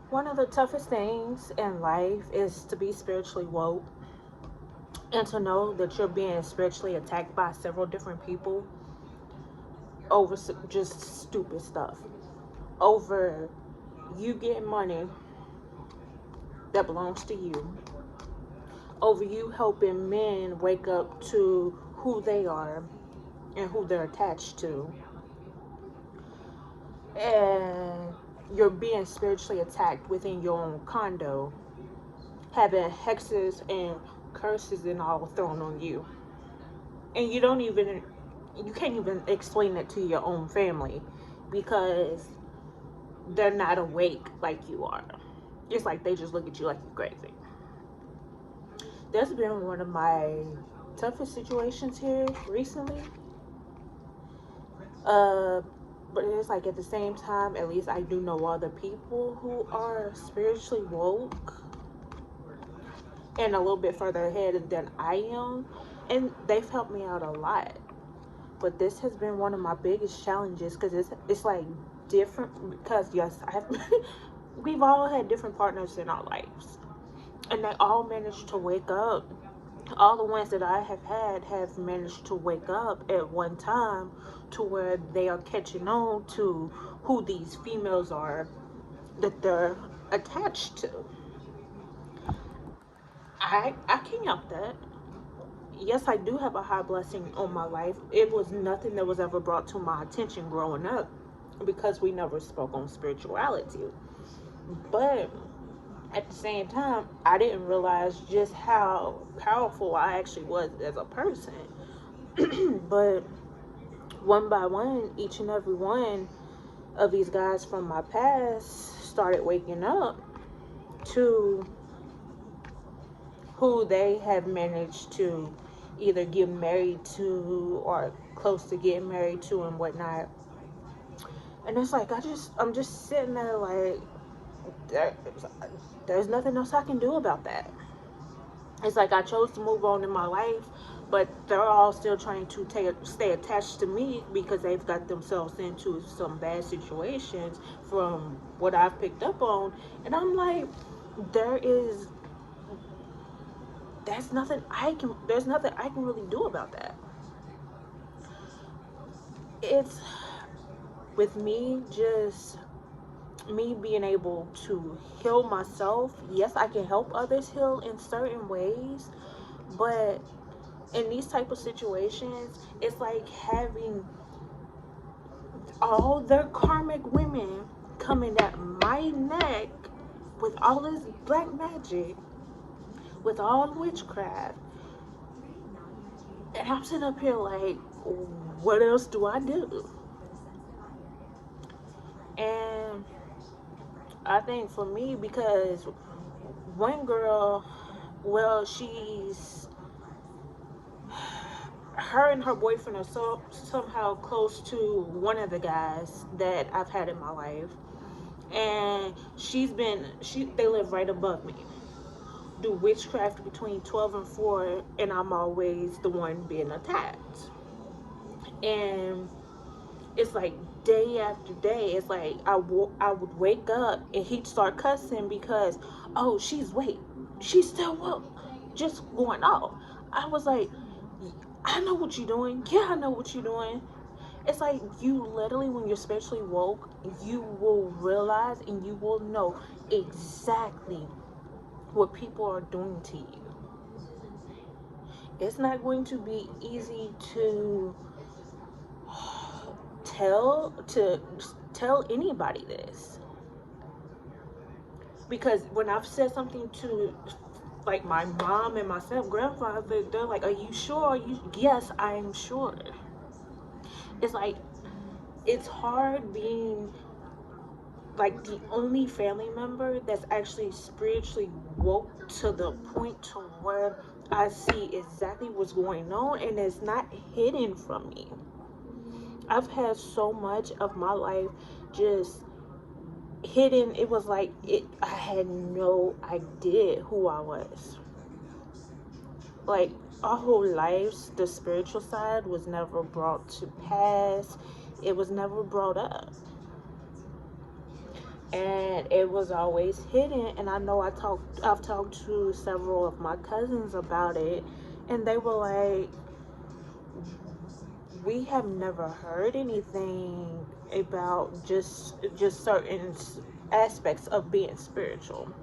One of the toughest things in life is to be spiritually woke and to know that you're being spiritually attacked by several different people over just stupid stuff. Over you getting money that belongs to you. Over you helping men wake up to who they are and who they're attached to. And you're being spiritually attacked within your own condo, having hexes and curses and all thrown on you. And you can't even explain it to your own family because they're not awake like you are. It's like they just look at you like you're crazy. That's been one of my toughest situations here recently. Uh, but it's like at the same time, at least I do know other people who are spiritually woke and a little bit further ahead than I am, and they've helped me out a lot. But this has been one of my biggest challenges because it's like different. Because yes, we've all had different partners in our lives, and they all managed to wake up. All the ones that I have managed to wake up at one time to where they are catching on to who these females are that they're attached to. I can't help that. Yes, I do have a high blessing on my life. It was nothing that was ever brought to my attention growing up because we never spoke on spirituality. But at the same time, I didn't realize just how powerful I actually was as a person. But one by one, each and every one of these guys from my past started waking up to who they have managed to either get married to or close to getting married to and whatnot. And it's like I'm just sitting there like there, there's nothing else I can do about that. It's like I chose to move on in my life, but they're all still trying to stay attached to me because they've got themselves into some bad situations from what I've picked up on. And I'm like, there is there's nothing I can really do about that. It's with me just me being able to heal myself. Yes, I can help others heal in certain ways, but in these type of situations, it's like having all their karmic women coming at my neck with all this black magic, with all the witchcraft, and I'm sitting up here like, what else do I do? And I think for me, because one girl, well, she's her and her boyfriend are somehow close to one of the guys that I've had in my life, and she they live right above me. Do witchcraft between 12 and 4, and I'm always the one being attacked. And it's like day after day, it's like I would wake up and he'd start cussing because, oh, she's still woke, just going off. I was like, I know what you're doing. Yeah, I know what you're doing. It's like you literally, when you're spiritually woke, you will realize and you will know exactly what people are doing to you. It's not going to be easy tell to tell anybody this, because when I've said something to like my mom and my step grandfather, they're like, "Are you sure? Are you?" Yes, I'm sure. It's like it's hard being like the only family member that's actually spiritually woke to the point to where I see exactly what's going on and it's not hidden from me. I've had so much of my life just hidden. It was like I had no idea who I was. Like our whole lives, the spiritual side was never brought to pass. It was never brought up. and it was always hidden. And I know I've talked to several of my cousins about it, and they were like, we have never heard anything about just certain aspects of being spiritual,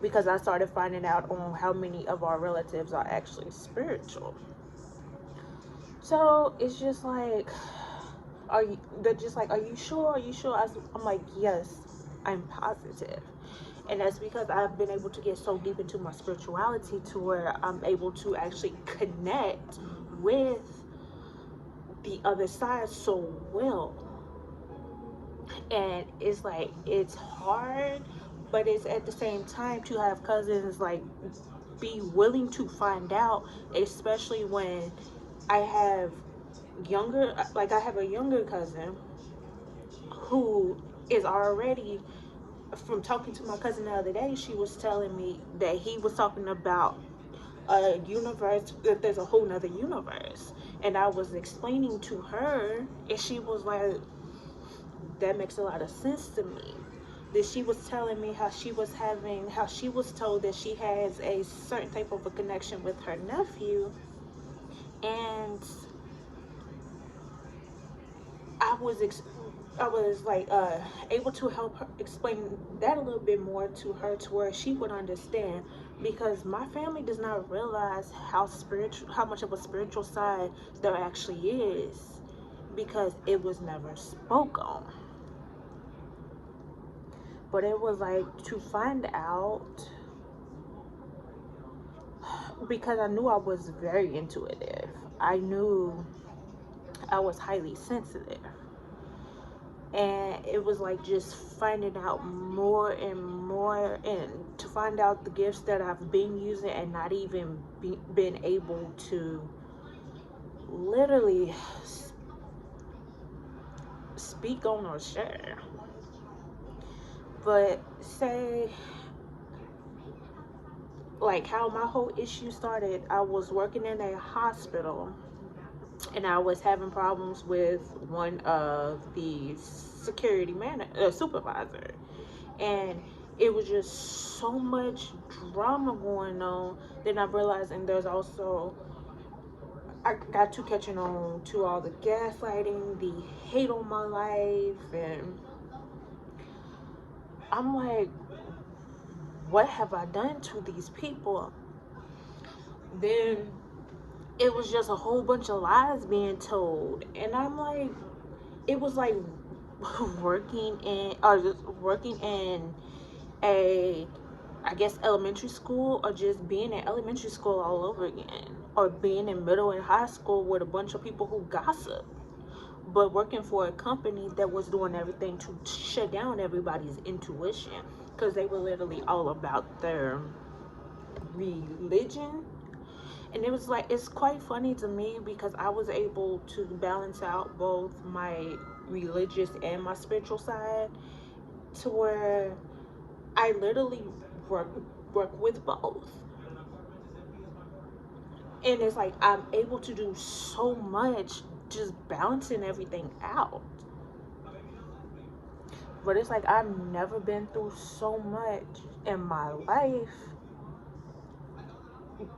because I started finding out on how many of our relatives are actually spiritual. So it's just like, they're just like, are you sure? Are you sure? I'm like, yes, I'm positive. And that's because I've been able to get so deep into my spirituality to where I'm able to actually connect with the other side so well. And it's like, it's hard, but it's at the same time to have cousins like be willing to find out, especially when I have I have a younger cousin who is already, from talking to my cousin the other day, she was telling me that he was talking about a universe, that there's a whole nother universe. And I was explaining to her, and she was like, that makes a lot of sense to me. That she was telling me how she was told that she has a certain type of a connection with her nephew. And I was I was like able to help her explain that a little bit more to her, to where she would understand, because my family does not realize how much of a spiritual side there actually is, because it was never spoke on. But it was like, to find out, because I knew I was very intuitive. I knew I was highly sensitive. And it was like just finding out more and more, and to find out the gifts that I've been using and not even been able to literally speak on or share. But say, like how my whole issue started, I was working in a hospital, and I was having problems with one of the supervisor, and it was just so much drama going on. Then I realized, and there's also, I got to catching on to all the gaslighting, the hate on my life, and I'm like, what have I done to these people? Then it was just a whole bunch of lies being told, and I'm like, it was like working in a, I guess, elementary school, or just being in elementary school all over again, or being in middle and high school with a bunch of people who gossip, but working for a company that was doing everything to shut down everybody's intuition, because they were literally all about their religion. And it was like, it's quite funny to me, because I was able to balance out both my religious and my spiritual side, to where I literally work with both. And it's like, I'm able to do so much just balancing everything out. But it's like, I've never been through so much in my life.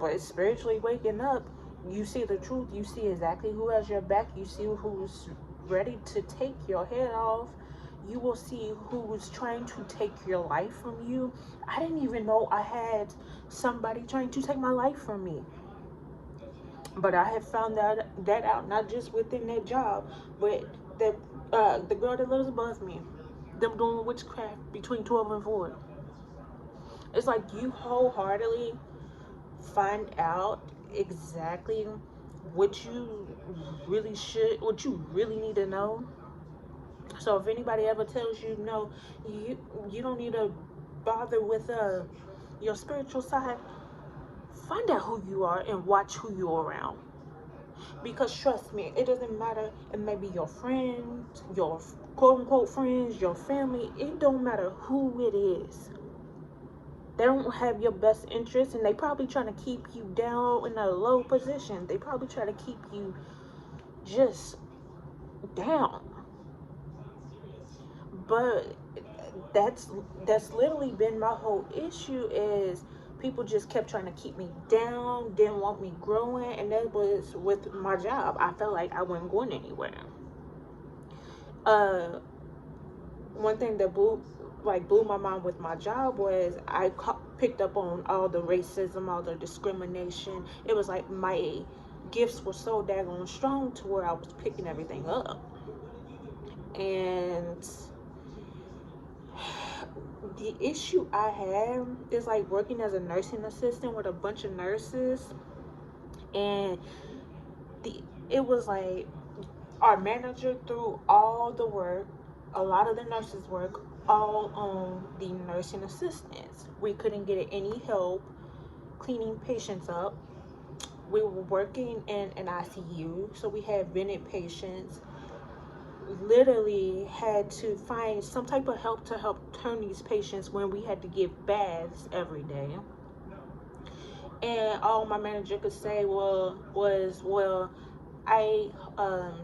But spiritually waking up, you see the truth. You see exactly who has your back. You see who's ready to take your head off. You will see who's trying to take your life from you. I didn't even know I had somebody trying to take my life from me. But I have found that out, not just within that job, but the girl that lives above me, them doing witchcraft between 12 and 4. It's like, you wholeheartedly find out exactly what you what you really need to know. So if anybody ever tells you, no, you don't need to bother with your spiritual side, find out who you are and watch who you're around. Because trust me, it doesn't matter. It may be your friends, your quote unquote friends, your family. It don't matter who it is. They don't have your best interest, and they probably trying to keep you down in a low position. They probably try to keep you just down. But that's that's literally been my whole issue, is people just kept trying to keep me down, didn't want me growing, and that was with my job. I felt like I wasn't going anywhere. uh One thing that blew my mind with my job was picked up on all the racism, all the discrimination. It was like my gifts were so daggone strong to where I was picking everything up. And the issue I have is like working as a nursing assistant with a bunch of nurses, and the it was like our manager threw all the work, a lot of the nurses' work, all on the nursing assistants. We couldn't get any help cleaning patients up. We were working in an ICU, so we had vented patients. Literally had to find some type of help to help turn these patients when we had to give baths every day. And all my manager could say well, I um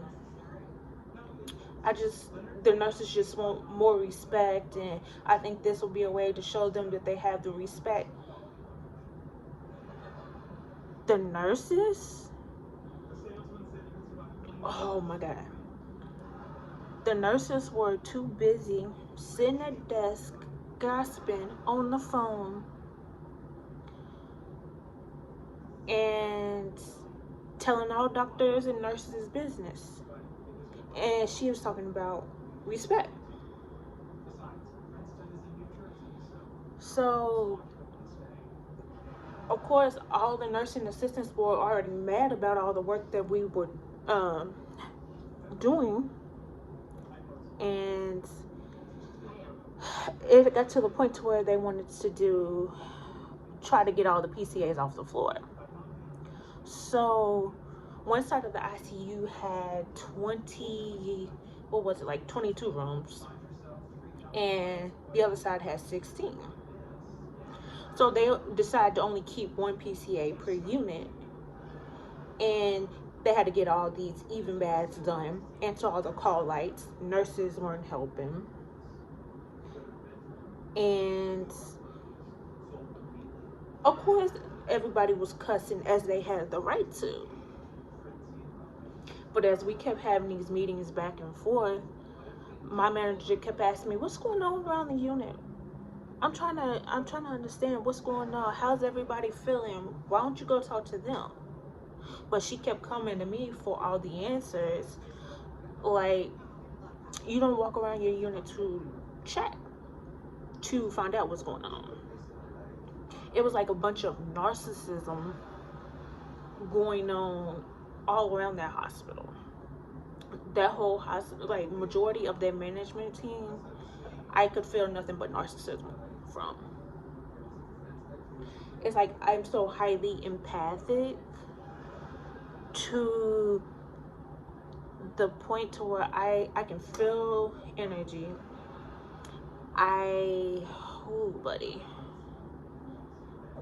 I just the nurses just want more respect, and I think this will be a way to show them that they have the respect. The nurses, oh my god. The nurses were too busy sitting at desk, gasping on the phone, and telling all doctors and nurses business. And she was talking about respect. So, of course, all the nursing assistants were already mad about all the work that we were um, doing. And it got to the point to where they wanted to try to get all the PCAs off the floor. So one side of the ICU had 22 rooms, and the other side had 16. So they decided to only keep one PCA per unit, and they had to get all these even baths done, answer all the call lights. Nurses weren't helping, and of course everybody was cussing, as they had the right to. But as we kept having these meetings back and forth, my manager kept asking me, "What's going on around the unit? I'm trying to understand what's going on. How's everybody feeling? Why don't you go talk to them?" But she kept coming to me for all the answers. Like, you don't walk around your unit to check, to find out what's going on. It was like a bunch of narcissism going on all around that hospital. That whole hospital, like majority of their management team, I could feel nothing but narcissism from. It's like I'm so highly empathic to the point to where I can feel energy. Buddy,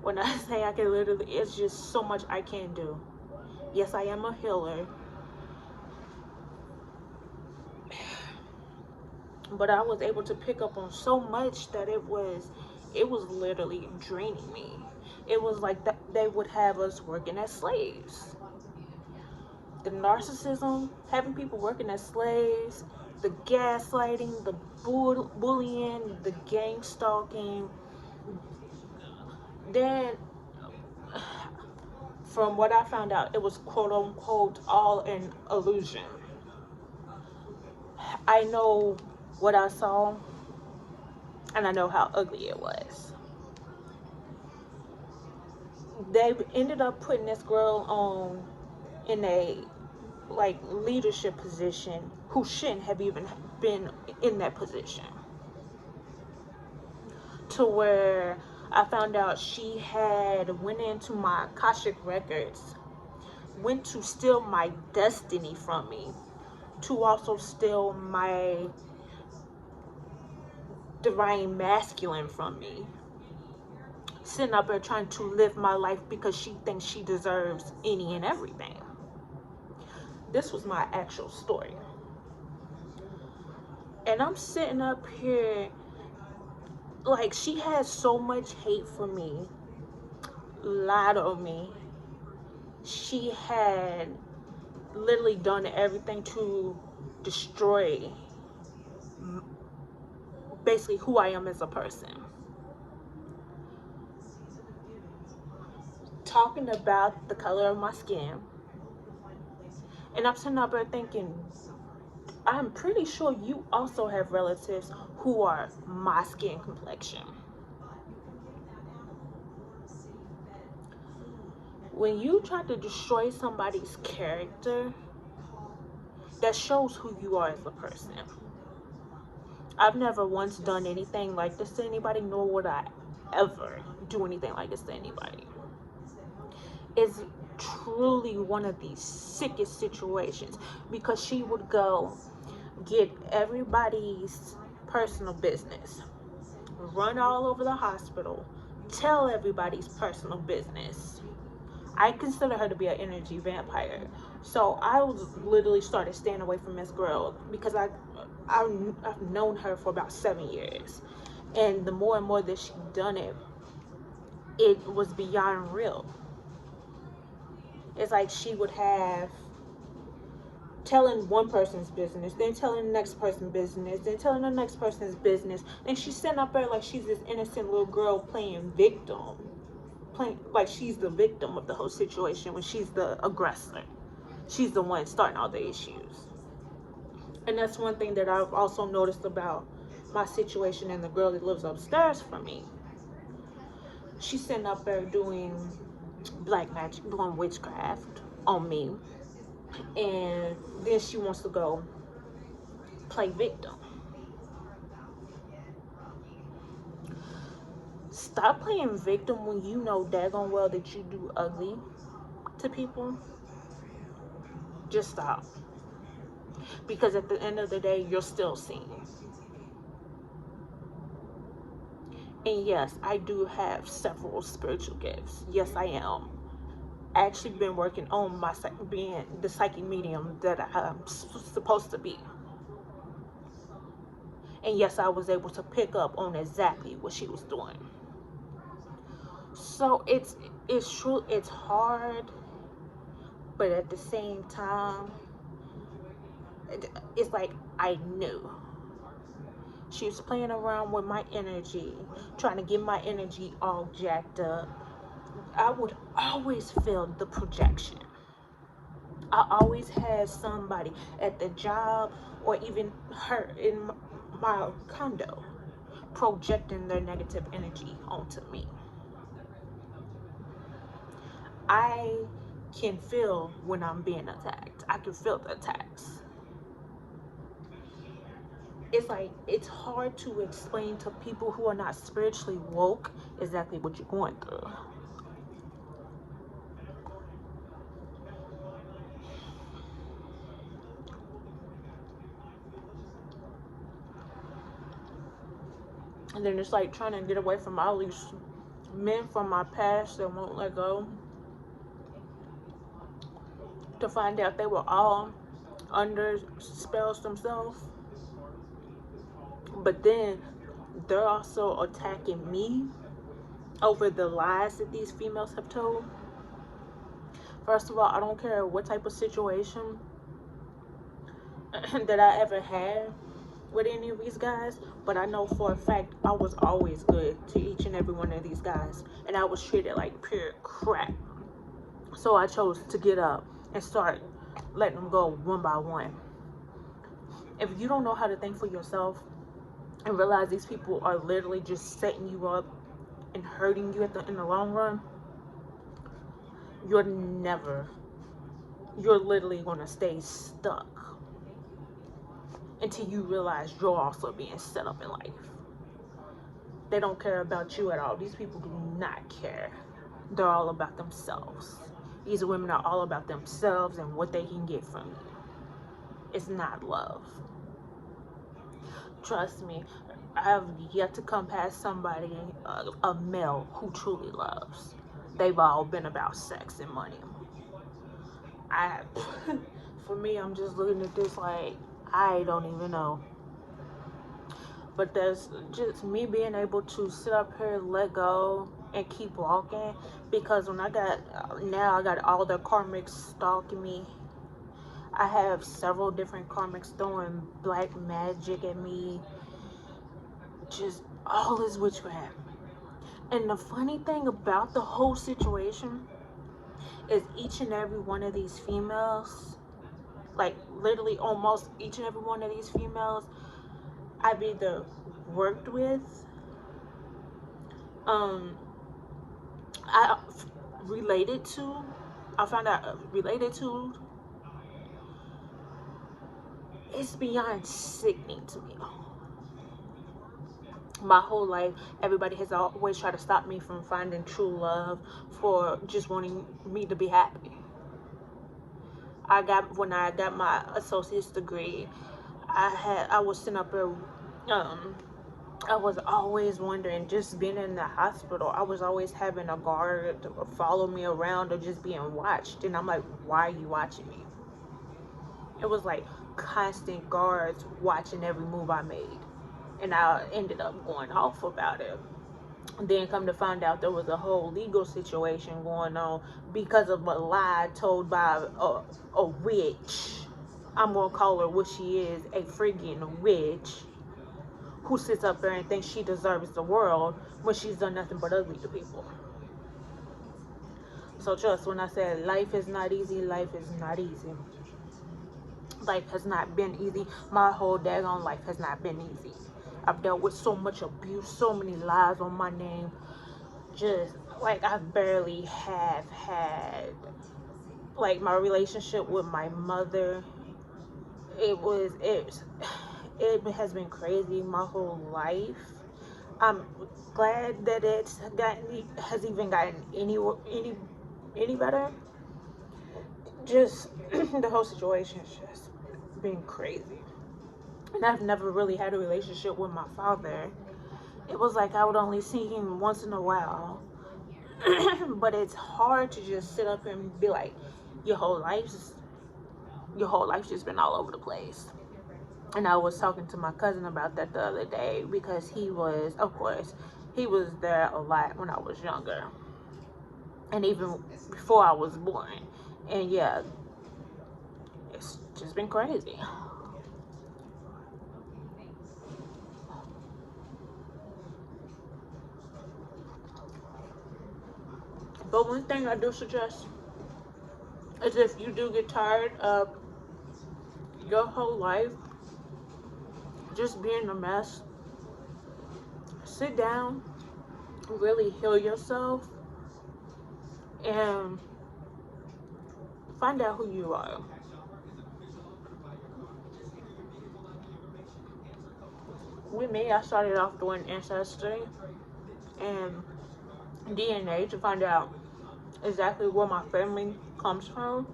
when I say I can literally, it's just so much I can do. Yes, I am a healer, but I was able to pick up on so much that it was literally draining me. It was like that they would have us working as slaves. The narcissism, having people working as slaves, the gaslighting, the bullying, the gang stalking. Then, from what I found out, it was quote unquote all an illusion. I know what I saw, and I know how ugly it was. They ended up putting this girl on in a like leadership position who shouldn't have even been in that position, to where I found out she had went into my Akashic records, went to steal my destiny from me, to also steal my divine masculine from me, sitting up there trying to live my life because she thinks she deserves any and everything. This was my actual story. And I'm sitting up here Like, she had so much hate for me, lied on me. She had literally done everything to destroy basically who I am as a person. Talking about the color of my skin. And I'm sitting up there thinking, I'm pretty sure you also have relatives who are my skin complexion. When you try to destroy somebody's character, that shows who you are as a person. I've never once done anything like this to anybody, nor would I ever do anything like this to anybody. It's truly one of the sickest situations, because she would go get everybody's personal business, run all over the hospital, tell everybody's personal business. I consider her to be an energy vampire. So I was literally started staying away from this girl because I've known her for about 7 years. And the more and more that she done it, it was beyond real. It's like she would have telling one person's business, then telling the next person's business, then telling the next person's business. Then she's sitting up there like she's this innocent little girl playing victim. Playing like she's the victim of the whole situation when she's the aggressor. She's the one starting all the issues. And that's one thing that I've also noticed about my situation and the girl that lives upstairs from me. She's sitting up there doing black magic, doing witchcraft on me. And then she wants to go play victim. Stop playing victim when you know daggone well that you do ugly to people. Just stop. Because at the end of the day, you're still seen. And yes, I do have several spiritual gifts. Yes, I am. I actually been working on my being the psychic medium that I'm supposed to be. And yes, I was able to pick up on exactly what she was doing. So it's true, it's hard, but at the same time, it's like I knew she was playing around with my energy, trying to get my energy all jacked up. I would always feel the projection. I always had somebody at the job or even her in my condo projecting their negative energy onto me. I can feel when I'm being attacked. I can feel the attacks. It's like, it's hard to explain to people who are not spiritually woke exactly what you're going through. And then it's like trying to get away from all these men from my past that won't let go, to find out they were all under spells themselves. But then they're also attacking me over the lies that these females have told. First of all, I don't care what type of situation that I ever had with any of these guys, but I know for a fact I was always good to each and every one of these guys, and I was treated like pure crap. So I chose to get up and start letting them go one by one. If you don't know how to think for yourself and realize these people are literally just setting you up and hurting you in the long run, you're literally going to stay stuck until you realize you're also being set up in life. They don't care about you at all. These people do not care. They're all about themselves. These women are all about themselves and what they can get from you. It's not love. Trust me, I have yet to come past somebody, a male, who truly loves. They've all been about sex and money. For me, I'm just looking at this like, I don't even know. But that's just me being able to sit up here, let go, and keep walking. Because when I got, now I got all the karmics stalking me. I have several different karmics throwing black magic at me. Just all this witchcraft. And the funny thing about the whole situation is each and every one of these females, like literally almost each and every one of these females, I've either worked with, um, I related to, I found out related to. It's beyond sickening to me. My whole life, everybody has always tried to stop me from finding true love, for just wanting me to be happy. When I got my associate's degree, I was sitting up there, um, I was always wondering, just being in the hospital, I was always having a guard follow me around or just being watched. And I'm like, why are you watching me? It was like constant guards watching every move I made. And I ended up going off about it. Then come to find out there was a whole legal situation going on because of a lie told by a witch. I'm gonna call her what she is, a friggin' witch, who sits up there and thinks she deserves the world when she's done nothing but ugly to people. So trust when I said life is not easy, life is not easy. Life has not been easy. My whole daggone life has not been easy. I've dealt with so much abuse, so many lies on my name. Just like I barely have had, like, my relationship with my mother. It has been crazy my whole life. I'm glad that has even gotten any better. Just the whole situation has just been crazy. And I've never really had a relationship with my father. It was like I would only see him once in a while. But it's hard to just sit up and be like, your whole life's just been all over the place. And I was talking to my cousin about that the other day, because he was, of course, he was there a lot when I was younger, and even before I was born. And yeah, it's just been crazy. But one thing I do suggest is, if you do get tired of your whole life just being a mess, sit down, really heal yourself, and find out who you are. With me, I started off doing Ancestry and DNA to find out exactly where my family comes from.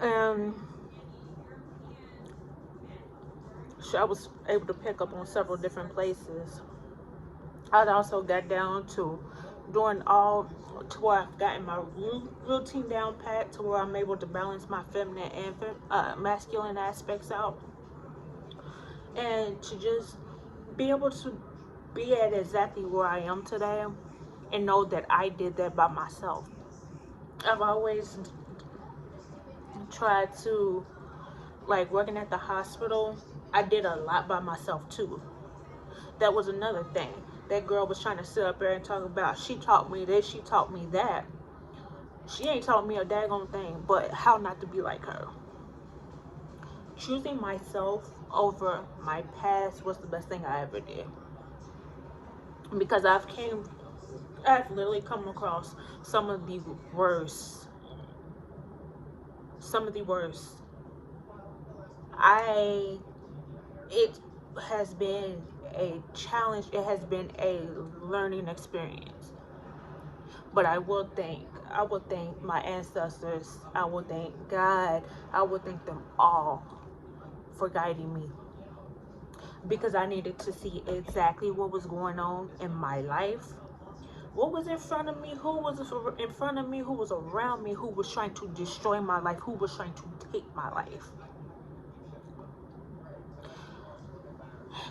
And so I was able to pick up on several different places. I also got down to doing all to where I've gotten my routine down pat, to where I'm able to balance my feminine and masculine aspects out, and to just be able to be at exactly where I am today, and know that I did that by myself. I've always tried to, like, working at the hospital, I did a lot by myself too. That was another thing. That girl was trying to sit up there and talk about, she taught me this, she taught me that. She ain't taught me a daggone thing but how not to be like her. Choosing myself over my past was the best thing I ever did. Because I've literally come across some of the worst. It has been a challenge. It has been a learning experience. But I will thank my ancestors. I will thank God. I will thank them all for guiding me, because I needed to see exactly what was going on in my life. What was in front of me? Who was in front of me? Who was around me? Who was trying to destroy my life? Who was trying to take my life?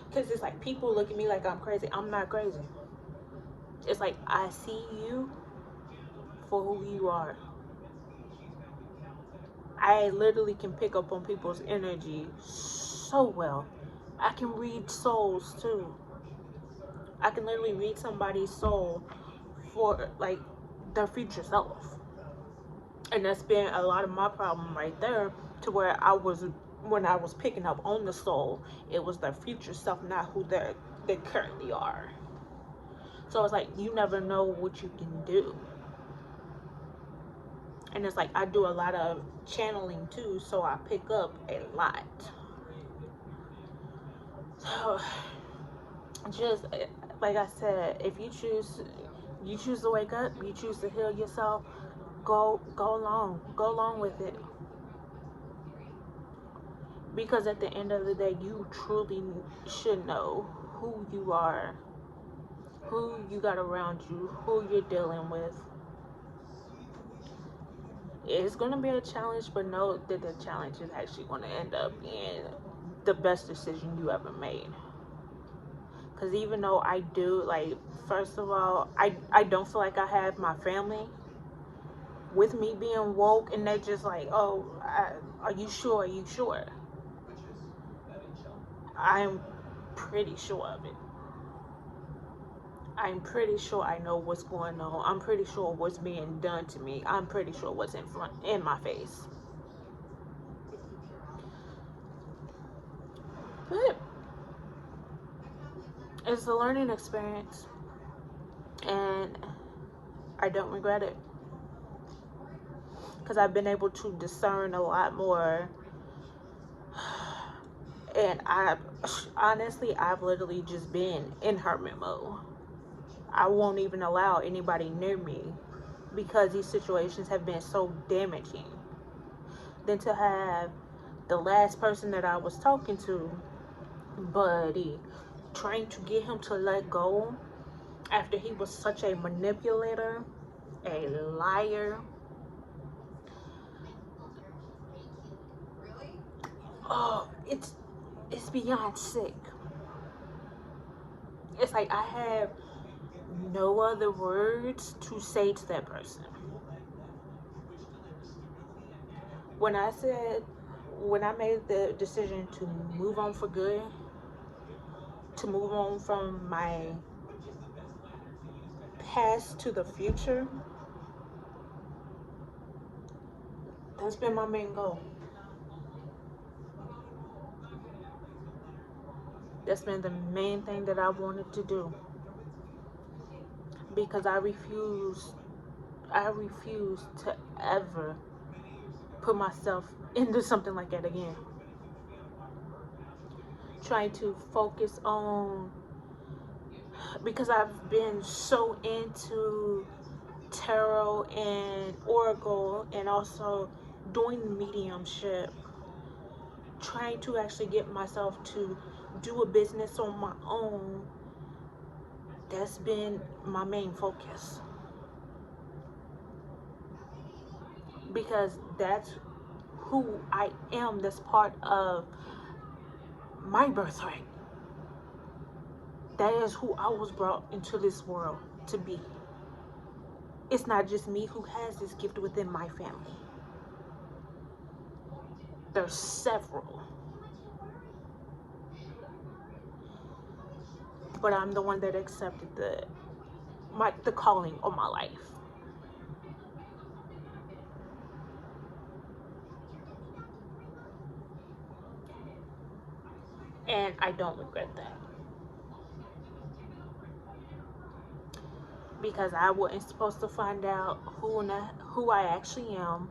Because it's like people look at me like I'm crazy. I'm not crazy. It's like I see you for who you are. I literally can pick up on people's energy so well. I can read souls too. I can literally read somebody's soul for like their future self. And that's been a lot of my problem right there, to where I was, when I was picking up on the soul, it was their future self, not who they currently are. So it's like you never know what you can do. And it's like I do a lot of channeling too, so I pick up a lot. So just like I said, if you choose to wake up, you choose to heal yourself, go along with it. Because at the end of the day, you truly should know who you are, who you got around you, who you're dealing with. It's going to be a challenge, but know that the challenge is actually going to end up being the best decision you ever made. Because even though I do, like, first of all, I don't feel like I have my family with me being woke, and they're just like, oh, are you sure? Are you sure? I'm pretty sure of it. I'm pretty sure I know what's going on. I'm pretty sure what's being done to me. I'm pretty sure what's in my face. But it's a learning experience, and I don't regret it, because I've been able to discern a lot more. And I've literally just been in hermit mode. I won't even allow anybody near me, because these situations have been so damaging. Then to have the last person that I was talking to, buddy, trying to get him to let go after he was such a manipulator, a liar. Oh, it's beyond sick. It's like I have no other words to say to that person. When I made the decision to move on for good, to move on from my past to the future, that's been my main goal. That's been the main thing that I wanted to do. Because I refuse to ever put myself into something like that again. Trying to focus on, because I've been so into tarot and oracle, and also doing mediumship, trying to actually get myself to do a business on my own. That's been my main focus, because that's who I am. That's part of my birthright. That is who I was brought into this world to be. It's not just me who has this gift within my family. There's several. But I'm the one that accepted the calling of my life. And I don't regret that. Because I wasn't supposed to find out who I actually am.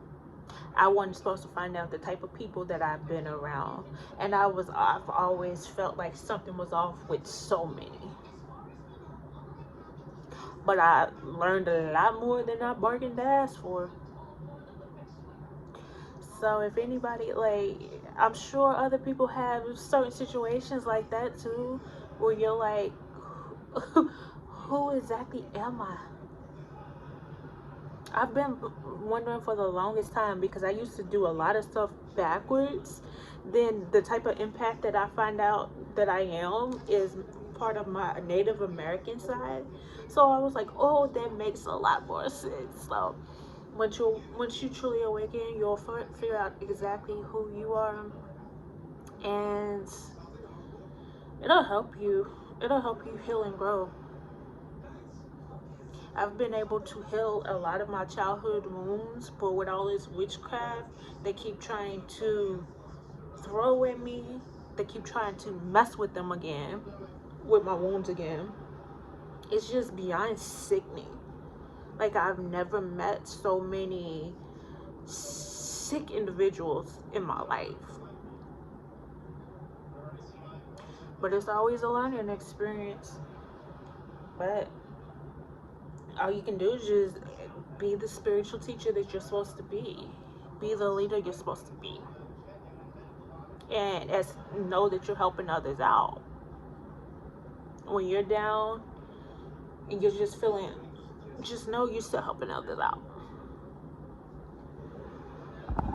I wasn't supposed to find out the type of people that I've been around. And I've always felt like something was off with so many. But I learned a lot more than I bargained to ask for. So if anybody, like, I'm sure other people have certain situations like that too, where you're like, who exactly am I? I've been wondering for the longest time, because I used to do a lot of stuff backwards. Then the type of impact that I find out that I am is part of my Native American side. So I was like, oh, that makes a lot more sense. So once you truly awaken, you'll figure out exactly who you are, and it'll help you. It'll help you heal and grow. I've been able to heal a lot of my childhood wounds, but with all this witchcraft, they keep trying to throw at me. They keep trying to mess with them again, with my wounds again. It's just beyond sickening. Like, I've never met so many sick individuals in my life. But it's always a learning experience. But all you can do is just be the spiritual teacher that you're supposed to be. Be the leader you're supposed to be. And know that you're helping others out. When you're down and you're just feeling, just know you're still helping others out.